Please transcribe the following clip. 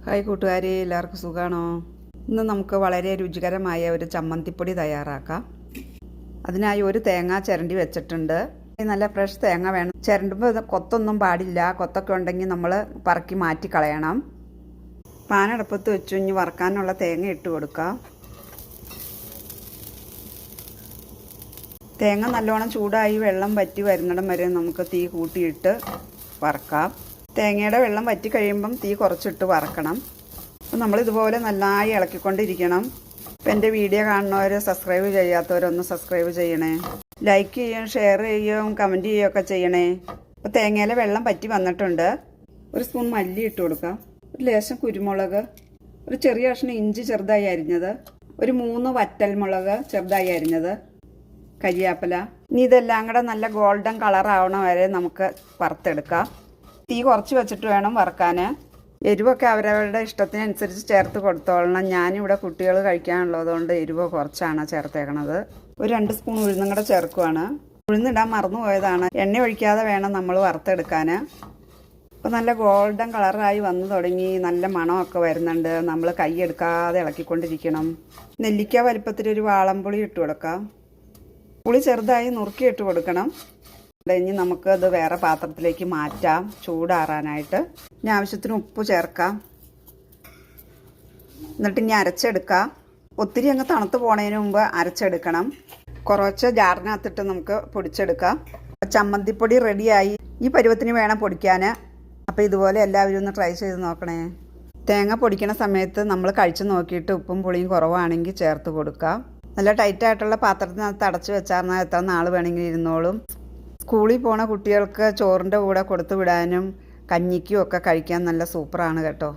Hi കൂട്ടുകാരെ, എല്ലാവർക്കും സുഖമാണോ? ഇന്ന് നമുക്ക് വളരെ രുചികരമായ ഒരു ചമ്മന്തിപ്പൊടി തയ്യാറാക്കാം. അതിനായി ഒരു തേങ്ങ ചിരണ്ടി വെച്ചിട്ടുണ്ട്. നല്ല ഫ്രഷ് തേങ്ങ വേണം. ചിരണ്ടുമ്പോൾ കൊത്തൊന്നും പാടില്ല. കൊത്തൊക്കെ ഉണ്ടെങ്കിൽ നമ്മൾ പറക്കി മാറ്റി കളയണം. പാനടപ്പത്ത് വെച്ചു ഇനി വറുക്കാനുള്ള തേങ്ങ ഇട്ട് കൊടുക്കാം. തേങ്ങ നല്ലോണം ചൂടായി വെള്ളം വറ്റി വരുന്നിടം വരെ നമുക്ക് തീ കൂട്ടിയിട്ട് വറുക്കാം. തേങ്ങയുടെ വെള്ളം വറ്റി കഴിയുമ്പം തീ കുറച്ചിട്ട് വറക്കണം. അപ്പം നമ്മളിതുപോലെ നന്നായി ഇളക്കിക്കൊണ്ടിരിക്കണം. ഇപ്പം എൻ്റെ വീഡിയോ കാണുന്നവർ സബ്സ്ക്രൈബ് ചെയ്യാത്തവരൊന്ന് സബ്സ്ക്രൈബ് ചെയ്യണേ. ലൈക്ക് ചെയ്യുകയും ഷെയർ ചെയ്യുകയും കമൻറ്റ് ചെയ്യുകയൊക്കെ ചെയ്യണേ. അപ്പോൾ തേങ്ങയിലെ വെള്ളം വറ്റി വന്നിട്ടുണ്ട്. ഒരു സ്പൂൺ മല്ലി ഇട്ട് കൊടുക്കാം. ഒരു ലേശം കുരുമുളക്, ഒരു ചെറിയ കഷ്ണം ഇഞ്ചി ചെറുതായി അരിഞ്ഞത്, ഒരു 3 വറ്റൽമുളക് ചെറുതായി അരിഞ്ഞത്, കരിയാപ്പില. ഇനി ഇതെല്ലാം കൂടെ നല്ല ഗോൾഡൻ കളറാവണ വരെ നമുക്ക് വറുത്തെടുക്കാം. തീ കുറച്ച് വെച്ചിട്ട് വേണം വറുക്കാൻ. എരിവൊക്കെ അവരവരുടെ ഇഷ്ടത്തിനനുസരിച്ച് ചേർത്ത് കൊടുത്തോളണം. ഞാനിവിടെ കുട്ടികൾ കഴിക്കാനുള്ളതുകൊണ്ട് എരിവ് കുറച്ചാണ് ചേർത്തേക്കണത്. ഒരു 2 സ്പൂൺ ഉഴുന്നും കൂടെ ചേർക്കുവാണ്. ഉഴുന്നിടാൻ മറന്നു പോയതാണ്. എണ്ണ ഒഴിക്കാതെ വേണം നമ്മൾ വറുത്തെടുക്കാൻ. അപ്പോൾ നല്ല ഗോൾഡൻ കളറായി വന്നു തുടങ്ങി. നല്ല മണമൊക്കെ വരുന്നുണ്ട്. നമ്മൾ കൈ എടുക്കാതെ ഇളക്കിക്കൊണ്ടിരിക്കണം. നെല്ലിക്ക വലിപ്പത്തിലൊരു വാളംപുളി ഇട്ട് കൊടുക്കാം. പുളി ചെറുതായി നുറുക്കിയിട്ട് കൊടുക്കണം. ഇനി നമുക്കത് വേറെ പാത്രത്തിലേക്ക് മാറ്റാം ചൂടാറാനായിട്ട്. ഇനി ആവശ്യത്തിന് ഉപ്പ് ചേർക്കാം. എന്നിട്ട് ഇനി അരച്ചെടുക്കാം. ഒത്തിരി അങ്ങ് തണുത്ത് പോണതിന് മുമ്പ് അരച്ചെടുക്കണം. കുറച്ച് ജാറിനകത്തിട്ട് നമുക്ക് പൊടിച്ചെടുക്കാം. ചമ്മന്തിപ്പൊടി റെഡിയായി. ഈ പരുവത്തിന് വേണം പൊടിക്കാൻ. അപ്പോൾ ഇതുപോലെ എല്ലാവരും ഒന്ന് ട്രൈ ചെയ്ത് നോക്കണേ. തേങ്ങ പൊടിക്കണ സമയത്ത് നമ്മൾ കഴിച്ച് നോക്കിയിട്ട് ഉപ്പും പുളിയും കുറവാണെങ്കിൽ ചേർത്ത് കൊടുക്കാം. നല്ല ടൈറ്റായിട്ടുള്ള പാത്രത്തിനകത്ത് അടച്ചു വെച്ചാൽ എത്ര നാൾ വേണമെങ്കിലും ഇരുന്നോളും. സ്കൂളിൽ പോണ കുട്ടികൾക്ക് ചോറിൻ്റെ കൂടെ കൊടുത്തു വിടാനും കഞ്ഞിക്കും ഒക്കെ കഴിക്കാൻ നല്ല സൂപ്പറാണ് കേട്ടോ.